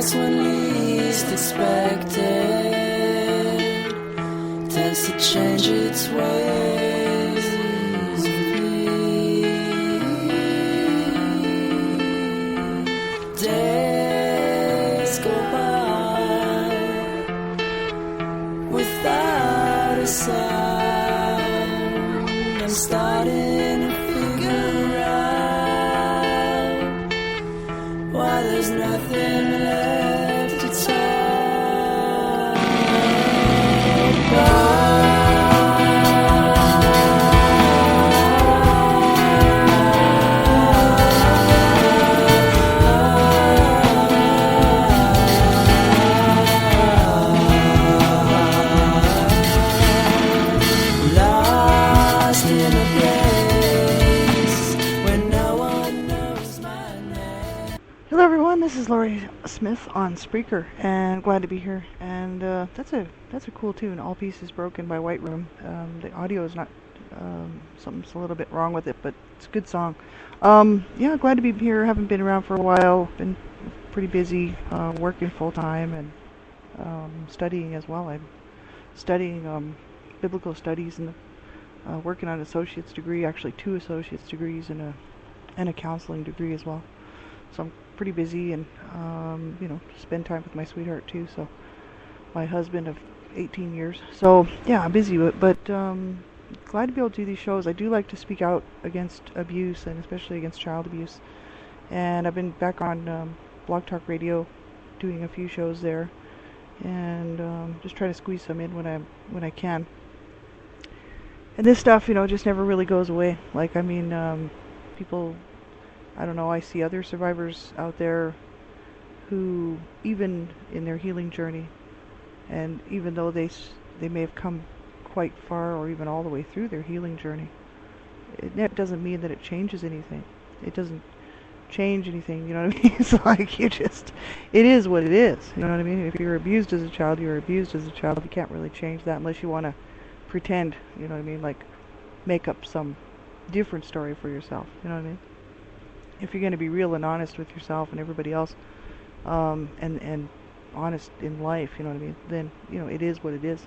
place when least expected tends to change its ways with me. Days go by without a sign. I'm starting to figure out why there's nothing left to talk about. Lost in a place where no one knows my name. Hello everyone, this is Lori Smith on Spreaker, and glad to be here. And that's a cool tune. All Pieces Broken by White Room. The audio is not something's a little bit wrong with it, but it's a good song. Yeah, glad to be here. Haven't been around for a while. Been pretty busy working full time and studying as well. I'm studying biblical studies and working on an associate's degree, actually 2 associate's degrees and a counseling degree as well. So I'm pretty busy, and spend time with my sweetheart too. So my husband of 18 years. So yeah, I'm busy, but glad to be able to do these shows. I do like to speak out against abuse, and especially against child abuse. And I've been back on Blog Talk Radio, doing a few shows there, and just try to squeeze some in when I can. And this stuff, just never really goes away. Like, people, I don't know, I see other survivors out there who, even in their healing journey, and even though they may have come quite far or even all the way through their healing journey, it doesn't mean that it changes anything. It doesn't change anything, you know what I mean? It's like it is what it is, you know what I mean? If you're abused as a child, you're abused as a child. You can't really change that unless you want to pretend, you know what I mean? Like, make up some different story for yourself, you know what I mean? If you're going to be real and honest with yourself and everybody else, and honest in life, you know what I mean, then, it is what it is.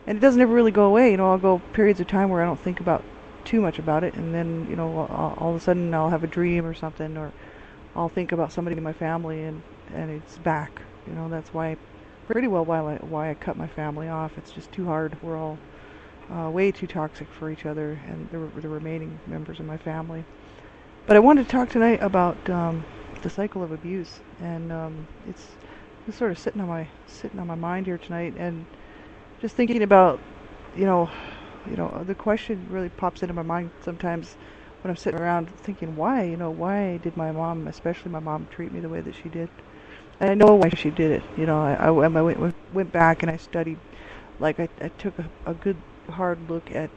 And it doesn't ever really go away. I'll go periods of time where I don't think about too much about it, and then, all of a sudden I'll have a dream or something, or I'll think about somebody in my family, and it's back. That's why I cut my family off. It's just too hard. We're all way too toxic for each other, and the remaining members of my family. But I wanted to talk tonight about the cycle of abuse, and it's sort of sitting on my mind here tonight, and just thinking about, the question really pops into my mind sometimes when I'm sitting around thinking, why did my mom, especially my mom, treat me the way that she did? And I know why she did it. I went back and I studied, like I took a good hard look at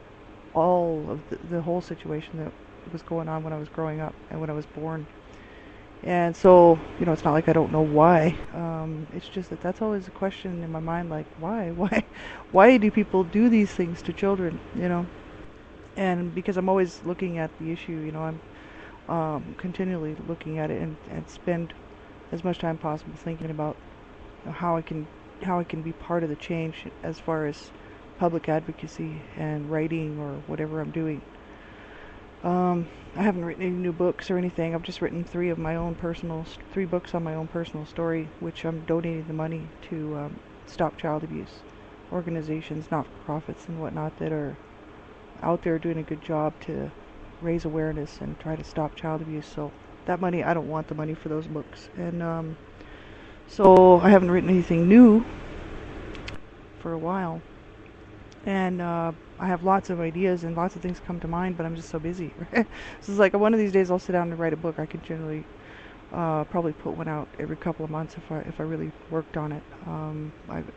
all of the whole situation that was going on when I was growing up and when I was born. And so, it's not like I don't know why. It's just that's always a question in my mind, like, why do people do these things to children, And because I'm always looking at the issue, I'm continually looking at it, and spend as much time possible thinking about how I can be part of the change as far as public advocacy and writing or whatever I'm doing. I haven't written any new books or anything. I've just written 3 books on my own personal story, which I'm donating the money to stop child abuse organizations, not-for-profits and whatnot, that are out there doing a good job to raise awareness and try to stop child abuse. So that money, I don't want the money for those books. And so I haven't written anything new for a while. And I have lots of ideas and lots of things come to mind, but I'm just so busy. So it's like one of these days I'll sit down and write a book. I could generally probably put one out every couple of months if I really worked on it.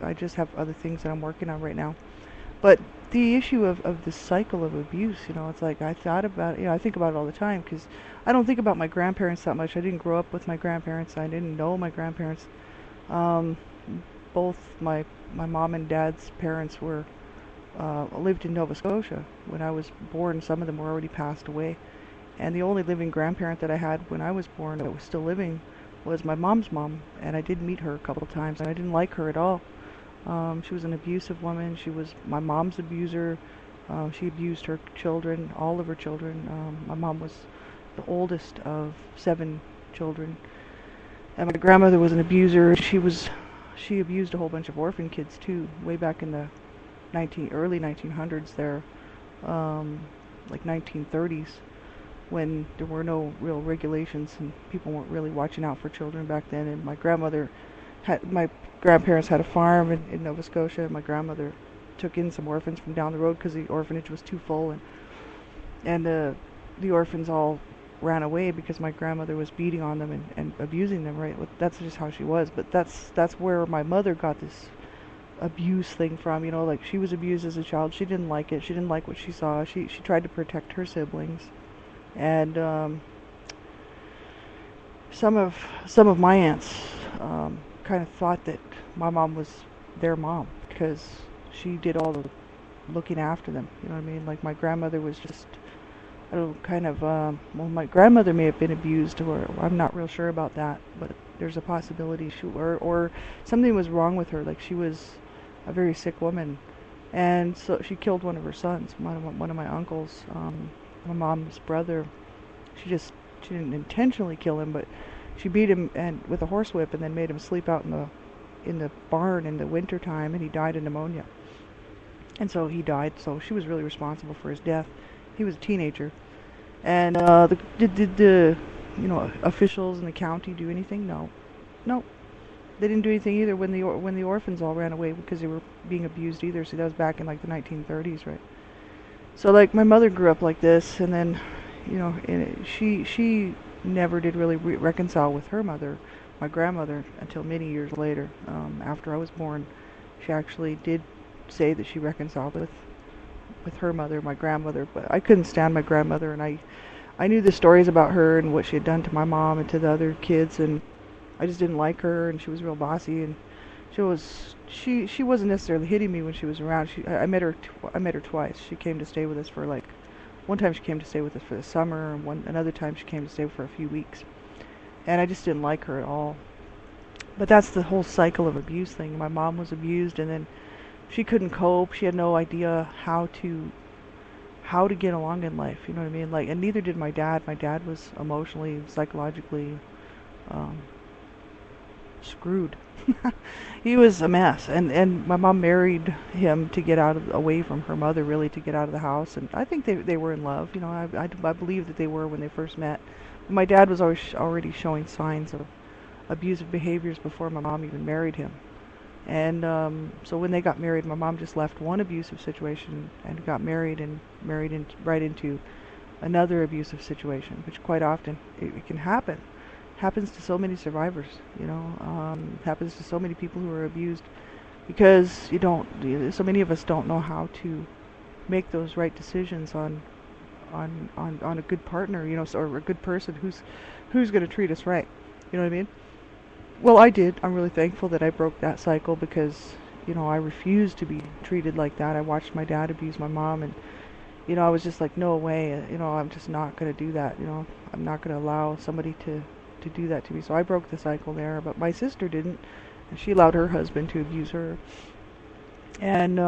I just have other things that I'm working on right now. But the issue of the cycle of abuse, it's like I thought about it, I think about it all the time, because I don't think about my grandparents that much. I didn't grow up with my grandparents. I didn't know my grandparents. Both my mom and dad's parents lived in Nova Scotia when I was born. Some of them were already passed away. And the only living grandparent that I had when I was born that was still living was my mom's mom, and I did meet her a couple of times, and I didn't like her at all. She was an abusive woman. She was my mom's abuser. She abused her children, all of her children. My mom was the oldest of 7 children, and my grandmother was an abuser. She abused a whole bunch of orphan kids too, way back in the early 1900s there, like 1930s, when there were no real regulations and people weren't really watching out for children back then. And my grandparents had a farm in Nova Scotia, and my grandmother took in some orphans from down the road because the orphanage was too full, and the orphans all ran away because my grandmother was beating on them and abusing them, right? That's just how she was. But that's where my mother got this abuse thing from, like she was abused as a child. She didn't like it. She didn't like what she saw. She tried to protect her siblings. And some of my aunts kind of thought that my mom was their mom because she did all the looking after them. You know what I mean? Like my grandmother was just, I don't know, kind of, well, my grandmother may have been abused, or I'm not real sure about that, but there's a possibility or something was wrong with her. Like she was a very sick woman, and so she killed one of her sons, one of my uncles, my mom's brother. She didn't intentionally kill him, but she beat him with a horsewhip and then made him sleep out in the barn in the winter time, and he died of pneumonia. And so he died. So she was really responsible for his death. He was a teenager. And did the officials in the county do anything? No, no. They didn't do anything either when the orphans all ran away because they were being abused either. So that was back in like the 1930s, right? So like my mother grew up like this, and then she never did really reconcile with her mother, my grandmother, until many years later. After I was born, she actually did say that she reconciled with her mother, my grandmother. But I couldn't stand my grandmother, and I knew the stories about her and what she had done to my mom and to the other kids, and I just didn't like her. And she was real bossy, and she wasn't necessarily hitting me when she was around. I met her twice. She came to stay with us for one time she came to stay with us for the summer, and another time she came to stay for a few weeks. And I just didn't like her at all. But that's the whole cycle of abuse thing. My mom was abused, and then she couldn't cope. She had no idea how to get along in life. You know what I mean? And neither did my dad. My dad was emotionally, psychologically screwed. He was a mess, and my mom married him to get away from her mother, really, to get out of the house. And I think they were in love. I believe that they were when they first met. My dad was already showing signs of abusive behaviors before my mom even married him. And so when they got married, my mom just left one abusive situation and got married right into another abusive situation, which quite often it can happen. Happens to so many survivors, happens to so many people who are abused, because so many of us don't know how to make those right decisions on a good partner, or a good person who's going to treat us right. You know what I mean? Well, I did. I'm really thankful that I broke that cycle, because I refused to be treated like that. I watched my dad abuse my mom, and I was just like, no way. I'm just not going to do that. I'm not going to allow somebody to do that to me. So I broke the cycle there. But my sister didn't, and she allowed her husband to abuse her, and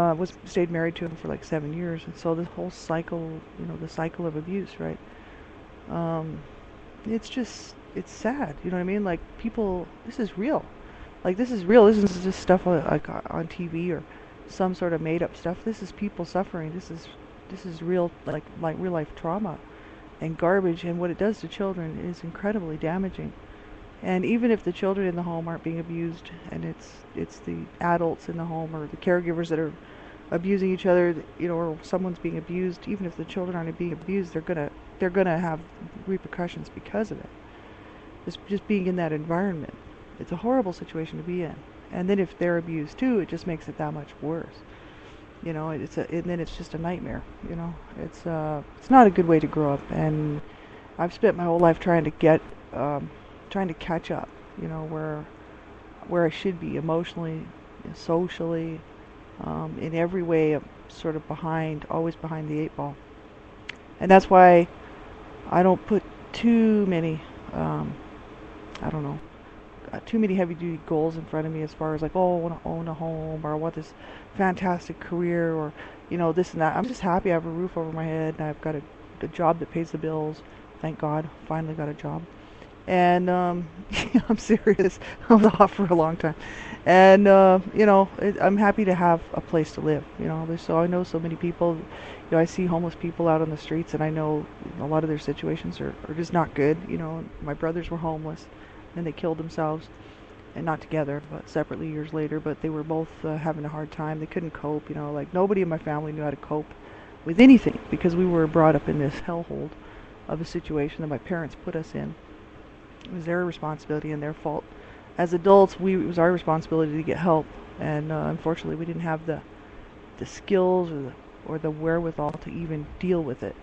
stayed married to him for like 7 years. And so this whole cycle, the cycle of abuse, right? It's sad. You know what I mean? Like, people, this is real. This isn't just stuff on TV or some sort of made up stuff. This is people suffering. This is real, like real life trauma and garbage, and what it does to children is incredibly damaging. And even if the children in the home aren't being abused, and it's the adults in the home or the caregivers that are abusing each other, or someone's being abused, even if the children aren't being abused, they're gonna have repercussions because of it. Just being in that environment, it's a horrible situation to be in. And then if they're abused too, it just makes it that much worse. And then it's just a nightmare. It's not a good way to grow up. And I've spent my whole life trying to catch up. Where I should be emotionally, socially, in every way. I'm sort of always behind the 8 ball. And that's why I don't put too many, too many heavy duty goals in front of me as far as like, oh, I want to own a home, or I want this fantastic career, or this and that. I'm just happy I have a roof over my head and I've got a job that pays the bills. Thank God, finally got a job. And I'm serious. I was off for a long time, and I'm happy to have a place to live. I know so many people. I see homeless people out on the streets, and I know a lot of their situations are just not good. My brothers were homeless, and they killed themselves, and not together, but separately years later. But they were both having a hard time. They couldn't cope. Like nobody in my family knew how to cope with anything because we were brought up in this hellhole of a situation that my parents put us in. It was their responsibility and their fault. As adults, it was our responsibility to get help, and unfortunately, we didn't have the skills or the wherewithal to even deal with it.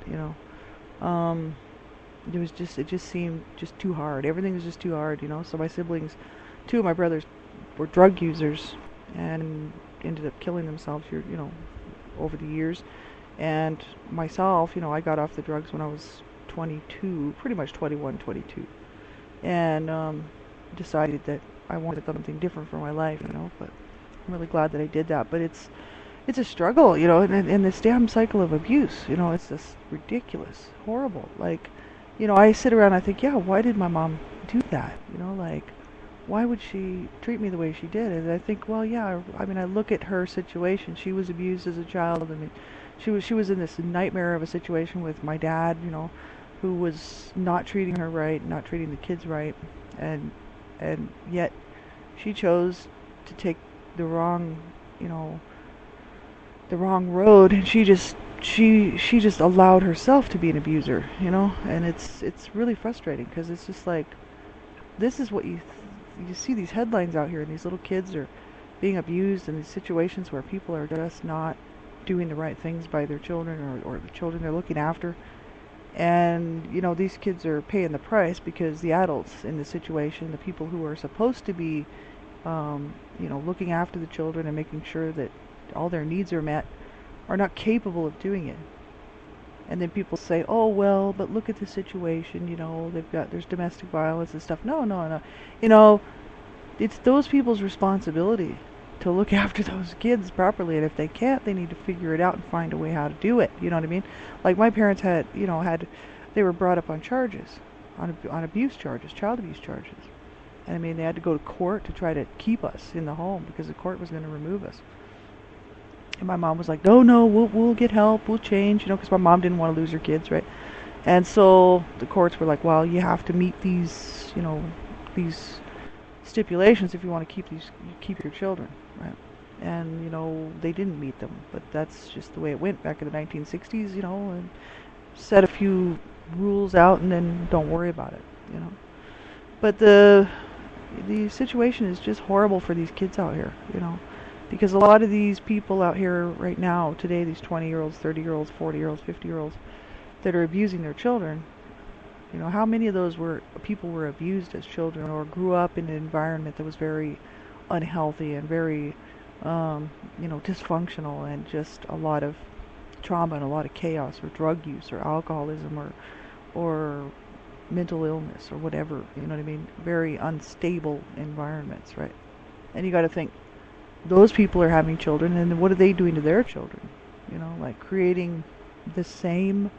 It just seemed just too hard. Everything was just too hard. So my siblings, two of my brothers, were drug users and ended up killing themselves. Over the years, and myself, I got off the drugs when I was 22, pretty much 21, 22. And decided that I wanted something different for my life, but I'm really glad that I did that. But it's a struggle, and this damn cycle of abuse, it's just ridiculous, horrible. Like, I sit around and I think, yeah, why did my mom do that? Like, why would she treat me the way she did? And I think, well, yeah, I mean, I look at her situation. She was abused as a child. I mean, she was in this nightmare of a situation with my dad, who was not treating her right, not treating the kids right, and yet she chose to take the wrong, the wrong road, and she just allowed herself to be an abuser, and it's really frustrating because it's just like, this is what you see these headlines out here, and these little kids are being abused in these situations where people are just not doing the right things by their children or the children they're looking after. And, these kids are paying the price because the adults in the situation, the people who are supposed to be, looking after the children and making sure that all their needs are met, are not capable of doing it. And then people say, oh, well, but look at the situation, there's domestic violence and stuff. No. It's those people's responsibility to look after those kids properly, and if they can't, they need to figure it out and find a way how to do it. You know what I mean? Like my parents they were brought up on charges, on abuse charges, child abuse charges, and I mean they had to go to court to try to keep us in the home because the court was going to remove us. And my mom was like, no, we'll get help, we'll change, because my mom didn't want to lose her kids, right? And so the courts were like, well, you have to meet these stipulations if you want to keep your children, right? And they didn't meet them, but that's just the way it went back in the 1960s, and set a few rules out and then don't worry about it, But the situation is just horrible for these kids out here, because a lot of these people out here right now today, these 20-year-olds, 30-year-olds, 40-year-olds, 50-year-olds that are abusing their children. How many of those people were abused as children or grew up in an environment that was very unhealthy and very, dysfunctional, and just a lot of trauma and a lot of chaos, or drug use or alcoholism or mental illness or whatever, you know what I mean? Very unstable environments, right? And you got to think, those people are having children, and what are they doing to their children? Like creating the same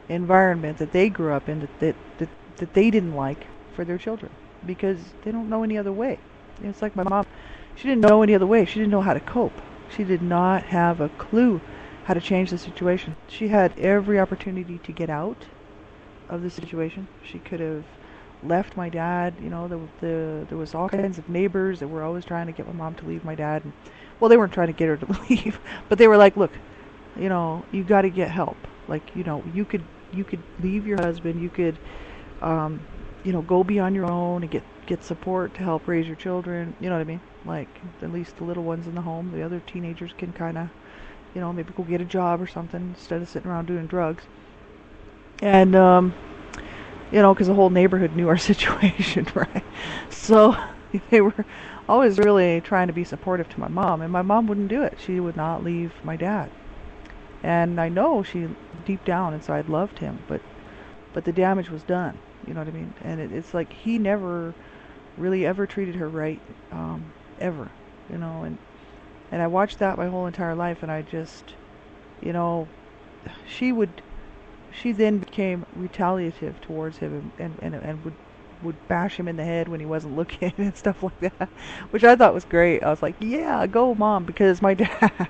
environment that they grew up in that they didn't like for their children because they don't know any other way. It's like my mom, she didn't know any other way. She didn't know how to cope. She did not have a clue how to change the situation. She had every opportunity to get out of the situation. She could have left my dad. There was all kinds of neighbors that were always trying to get my mom to leave my dad. And, well, they weren't trying to get her to leave, but they were like, look, you got to get help. Like, you could leave your husband. You could, go be on your own and get support to help raise your children. You know what I mean? Like, at least the little ones in the home. The other teenagers can kind of, maybe go get a job or something instead of sitting around doing drugs. And, because the whole neighborhood knew our situation, right? So they were always really trying to be supportive to my mom, and my mom wouldn't do it. She would not leave my dad. And I know she deep down inside loved him, but the damage was done. You know what I mean? And it's like he never really ever treated her right, ever, and I watched that my whole entire life, and I just, you know, she would, she then became retaliative towards him, and would bash him in the head when he wasn't looking and stuff like that, which I thought was great. I was like, yeah, go mom, because my dad,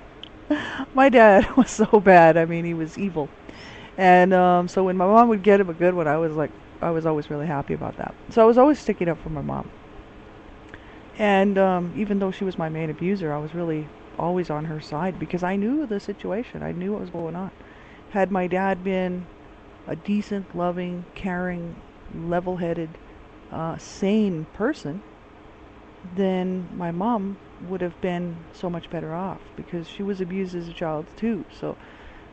my dad was so bad. I mean, he was evil. And so when my mom would get him a good one, I was always really happy about that. So I was always sticking up for my mom. And even though she was my main abuser, I was really always on her side because I knew the situation. I knew what was going on. Had my dad been a decent, loving, caring, level-headed, sane person, then my mom would have been so much better off because she was abused as a child too. So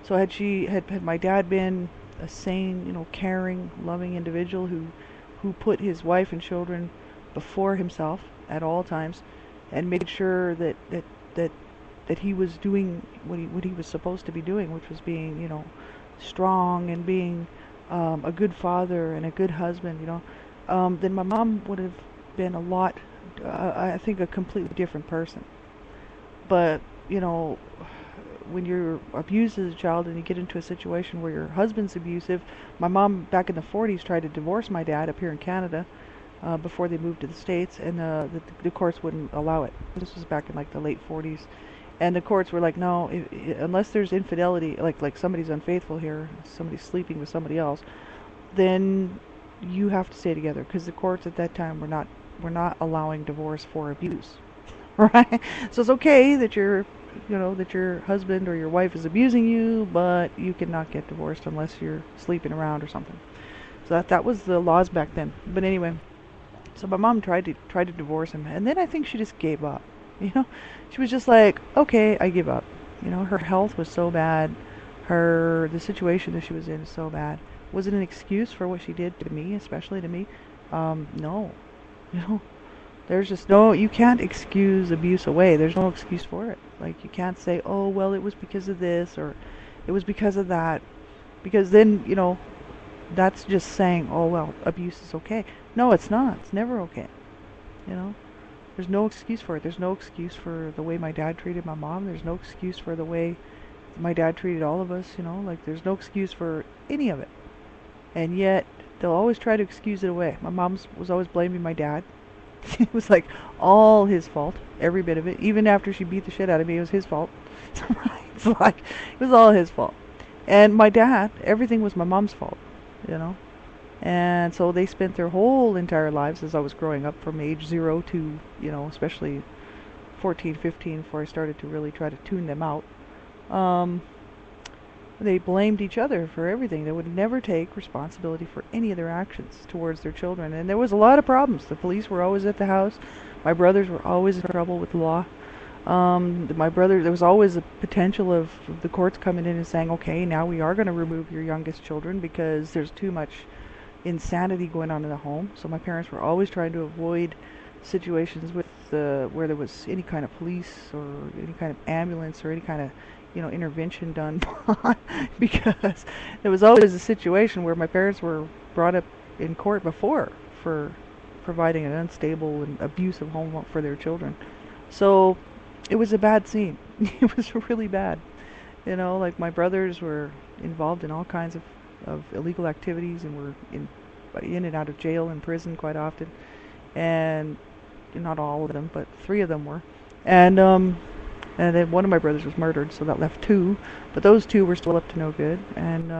had my dad been a sane, caring, loving individual who put his wife and children before himself at all times, and made sure that he was doing what he was supposed to be doing, which was being, strong and being a good father and a good husband, then my mom would have been a lot, I think, a completely different person. But, when you're abused as a child and you get into a situation where your husband's abusive, my mom back in the 40s tried to divorce my dad up here in Canada before they moved to the States, and the courts wouldn't allow it. This was back in like the late 40s. And the courts were like, no, unless there's infidelity, like somebody's unfaithful here, somebody's sleeping with somebody else, then you have to stay together, because the courts at that time were not allowing divorce for abuse, right? So it's okay that that your husband or your wife is abusing you, but you cannot get divorced unless you're sleeping around or something. So that was the laws back then. But anyway, so my mom tried to divorce him, and then I think she just gave up. She was just like, okay, I give up. Her health was so bad, the situation that she was in is so bad. Was it an excuse for what she did to me, especially to me? No. You know, there's just no, you can't excuse abuse away. There's no excuse for it. Like, you can't say, oh, well, it was because of this, or it was because of that. Because then, that's just saying, oh, well, abuse is okay. No, it's not. It's never okay. You know? There's no excuse for it. There's no excuse for the way my dad treated my mom. There's no excuse for the way my dad treated all of us, Like, there's no excuse for any of it. And yet, they'll always try to excuse it away. My mom was always blaming my dad. It was like all his fault, every bit of it. Even after she beat the shit out of me, it was his fault. It's like, it was all his fault. And my dad, everything was my mom's fault. And so they spent their whole entire lives as I was growing up, from age 0 to, especially 14, 15, before I started to really try to tune them out. They blamed each other for everything. They would never take responsibility for any of their actions towards their children. And there was a lot of problems. The police were always at the house. My brothers were always in trouble with the law. There was always a potential of the courts coming in and saying, okay, now we are going to remove your youngest children because there's too much insanity going on in the home. So my parents were always trying to avoid situations with where there was any kind of police or any kind of ambulance or any kind of intervention done, because there was always a situation where my parents were brought up in court before for providing an unstable and abusive home for their children. So it was a bad scene. It was really bad. Like, my brothers were involved in all kinds of illegal activities and were in and out of jail and prison quite often. And not all of them, but 3 of them were. And then one of my brothers was murdered, so that left 2. But those 2 were still up to no good. And,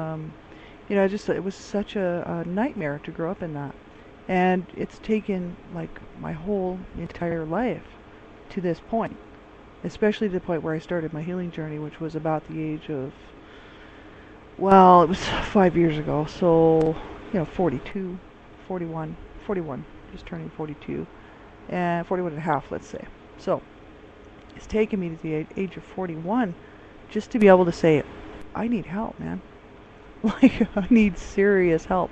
it was such a nightmare to grow up in that. And it's taken, like, my whole entire life to this point. Especially to the point where I started my healing journey, which was about the age of, well, it was 5 years ago. So, 42, 41, just turning 42. And 41 and a half, let's say. So, it's taken me to the age of 41 just to be able to say, I need help, man. Like, I need serious help.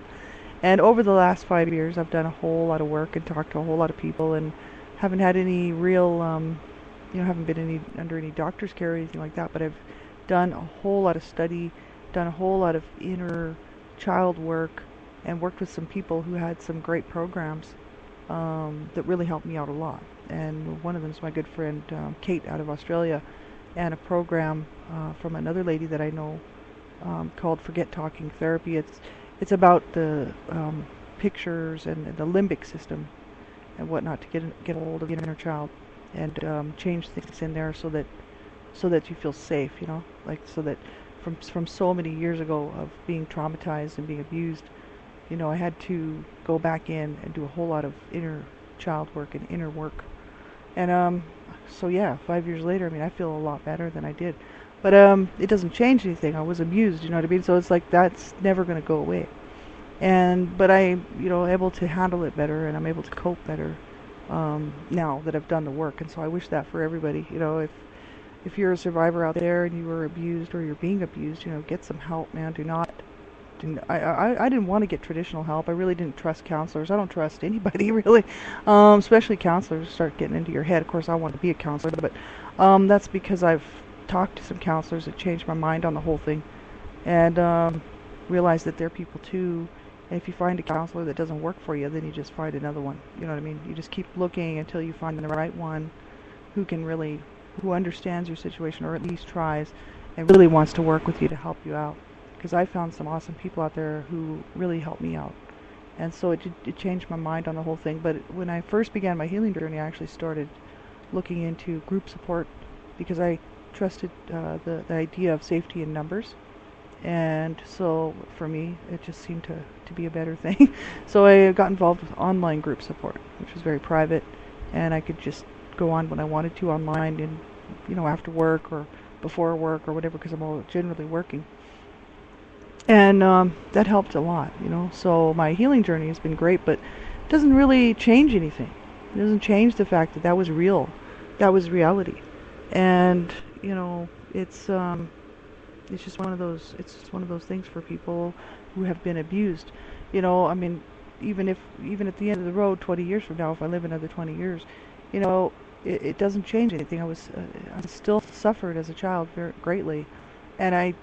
And over the last 5 years, I've done a whole lot of work and talked to a whole lot of people, and haven't had any real, haven't been under any doctor's care or anything like that, but I've done a whole lot of study, done a whole lot of inner child work, and worked with some people who had some great programs. that really helped me out a lot. And one of them is my good friend Kate out of Australia, and a program from another lady that I know called Forget Talking Therapy. It's about the pictures and the limbic system and whatnot to get a hold of the inner child and change things in there so that you feel safe, you know, like so that from so many years ago of being traumatized and being abused, you know, I had to go back in and do a whole lot of inner child work and inner work. And so yeah, 5 years later, I mean, I feel a lot better than I did. But it doesn't change anything. I was abused, you know what I mean? So it's like that's never going to go away. But I, you know, able to handle it better, and I'm able to cope better now that I've done the work. And so I wish that for everybody. You know, if you're a survivor out there and you were abused or you're being abused, you know, get some help, man. Do not. I didn't want to get traditional help. I really didn't trust counselors. I don't trust anybody really, especially counselors. Start getting into your head. Of course, I want to be a counselor, but that's because I've talked to some counselors that changed my mind on the whole thing, and realized that they're people too. And if you find a counselor that doesn't work for you, then you just find another one. You know what I mean? You just keep looking until you find the right one who understands your situation, or at least tries, and really wants to work with you to help you out. Because I found some awesome people out there who really helped me out. And so it changed my mind on the whole thing. But when I first began my healing journey, I actually started looking into group support because I trusted the idea of safety in numbers. And so for me, it just seemed to be a better thing. So I got involved with online group support, which was very private. And I could just go on when I wanted to online, and, you know, after work or before work or whatever, because I'm all generally working. And that helped a lot, you know. So my healing journey has been great, but it doesn't really change anything. It doesn't change the fact that that was real. That was reality. And, you know, it's just one of those things for people who have been abused. You know, I mean, even at the end of the road 20 years from now, if I live another 20 years, you know, it doesn't change anything. I still suffered as a child very greatly, and I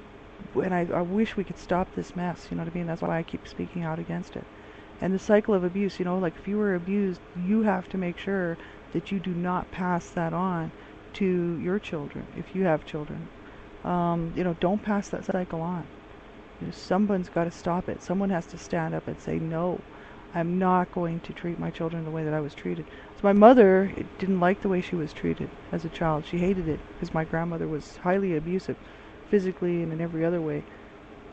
wish we could stop this mess, you know what I mean? That's why I keep speaking out against it. And the cycle of abuse, you know, like if you were abused, you have to make sure that you do not pass that on to your children, if you have children. You know, don't pass that cycle on. You know, someone's got to stop it. Someone has to stand up and say, no, I'm not going to treat my children the way that I was treated. So my mother didn't like the way she was treated as a child. She hated it because my grandmother was highly abusive, physically and in every other way.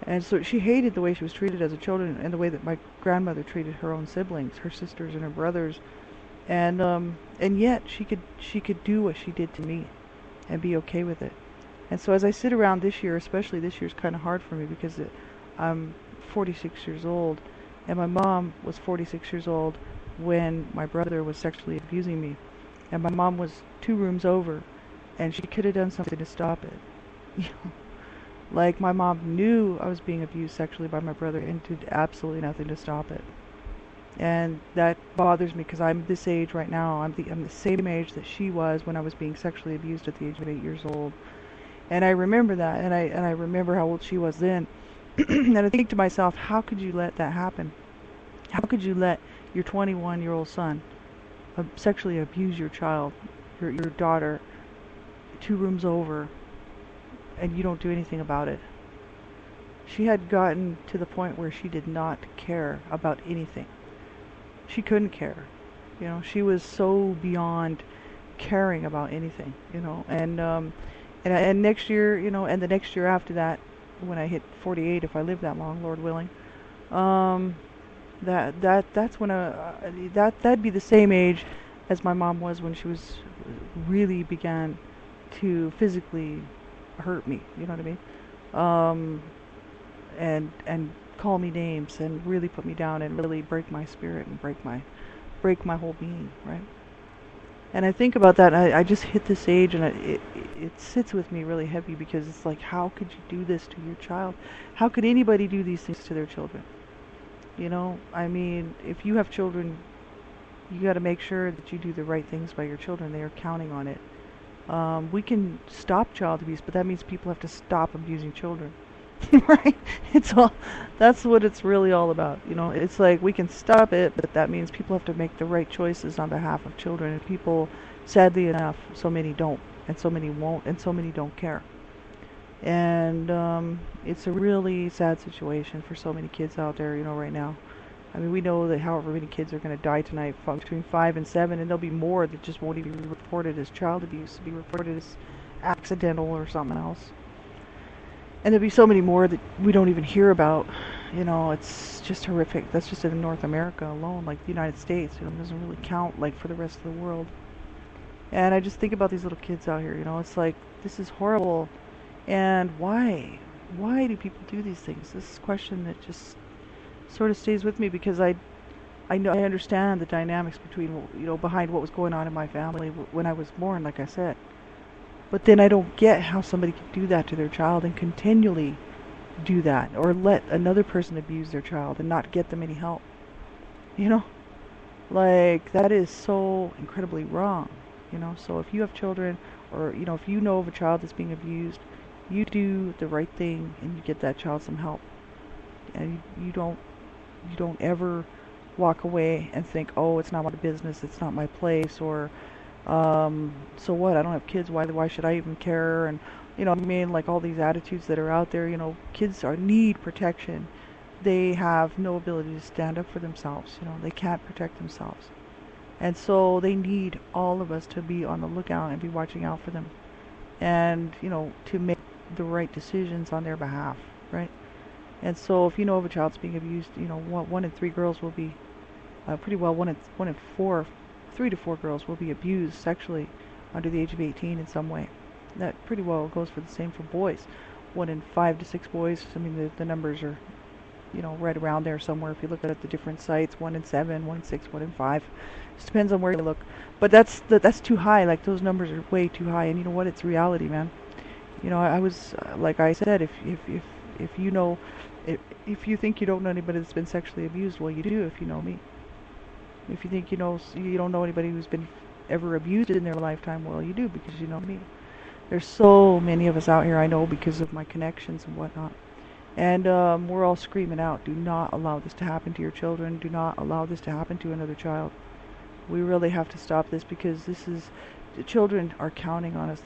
And so she hated the way she was treated as a child, and the way that my grandmother treated her own siblings, her sisters and her brothers. And yet she could do what she did to me and be okay with it. And so as I sit around this year, especially this year's kind of hard for me because I'm 46 years old, and my mom was 46 years old when my brother was sexually abusing me. And my mom was 2 rooms over, and she could have done something to stop it. You know, like my mom knew I was being abused sexually by my brother and did absolutely nothing to stop it. And that bothers me because I'm this age right now. I'm the same age that she was when I was being sexually abused at the age of 8 years old. And I remember that, and I remember how old she was then. And I think to myself, how could you let that happen? How could you let your 21-year-old son sexually abuse your child, your daughter, 2 rooms over, and you don't do anything about it? She had gotten to the point where she did not care about anything. She couldn't care. You know, she was so beyond caring about anything, you know. And next year, you know, and the next year after that, when I hit 48, if I live that long, Lord willing, that's when that'd be the same age as my mom was when she was really began to physically hurt me. You know what I mean? And call me names and really put me down and really break my spirit and break my whole being, right? And I think about that, and I just hit this age, and it sits with me really heavy because it's like, how could you do this to your child? How could anybody do these things to their children? You know, I mean, if you have children, you got to make sure that you do the right things by your children. They are counting on it. We can stop child abuse, but that means people have to stop abusing children. Right? It's all that's what it's really all about. It's like we can stop it, but that means people have to make the right choices on behalf of children. And people, sadly enough, so many don't, and so many won't, and so many don't care. And it's a really sad situation for so many kids out there, right now. I mean, we know that however many kids are going to die tonight, between 5 and 7, and there'll be more that just won't even be reported as child abuse, to be reported as accidental or something else. And there'll be so many more that we don't even hear about. It's just horrific. That's just in North America alone, like the United States. It doesn't really count like for the rest of the world. And I just think about these little kids out here. It's like this is horrible. And why? Why do people do these things? This is a question that just sort of stays with me because I know I understand the dynamics between behind what was going on in my family when I was born, like I said. But then I don't get how somebody could do that to their child and continually do that, or let another person abuse their child and not get them any help. You know, like that is so incredibly wrong. So if you have children, or if you know of a child that's being abused, you do the right thing and you get that child some help. And you don't ever walk away and think, oh, it's not my business, it's not my place, or so what? I don't have kids. Why should I even care? And I mean, like all these attitudes that are out there. Kids need protection. They have no ability to stand up for themselves. They can't protect themselves, and so they need all of us to be on the lookout and be watching out for them, and to make the right decisions on their behalf, right? And so if you know of a child's being abused, one in three girls will be pretty well one in four, 3 to 4 girls will be abused sexually under the age of 18 in some way. That pretty well goes for the same for boys. 1 in 5 to 6 boys. I mean, the numbers are, right around there somewhere. If you look at the different sites, 1 in 7, 1 in 6, 1 in 5. Just depends on where you look. But that's too high. Like those numbers are way too high. And you know what? It's reality, man. I was like I said, if you know, if you think you don't know anybody that's been sexually abused, well, you do if you know me. If you think you don't know anybody who's been ever abused in their lifetime, well, you do because you know me. There's so many of us out here I know because of my connections and whatnot. And we're all screaming out, do not allow this to happen to your children. Do not allow this to happen to another child. We really have to stop this because the children are counting on us.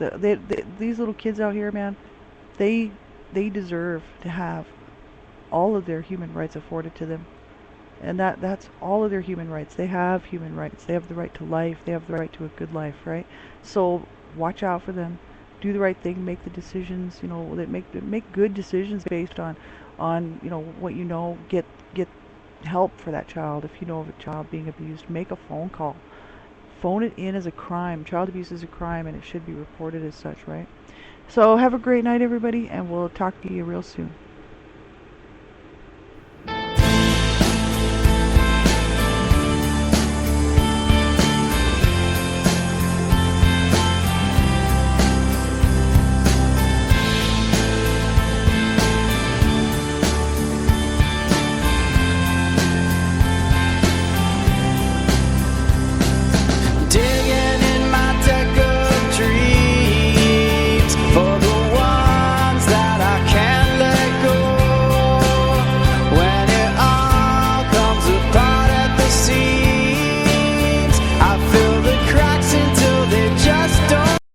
These little kids out here, man, they deserve to have all of their human rights afforded to them. And that's all of their human rights. They have human rights. They have the right to life. They have the right to a good life, right? So watch out for them. Do the right thing. Make the decisions. That make good decisions based on what Get help for that child. If you know of a child being abused, make a phone call. Phone it in as a crime. Child abuse is a crime, and it should be reported as such, right? So have a great night, everybody, and we'll talk to you real soon.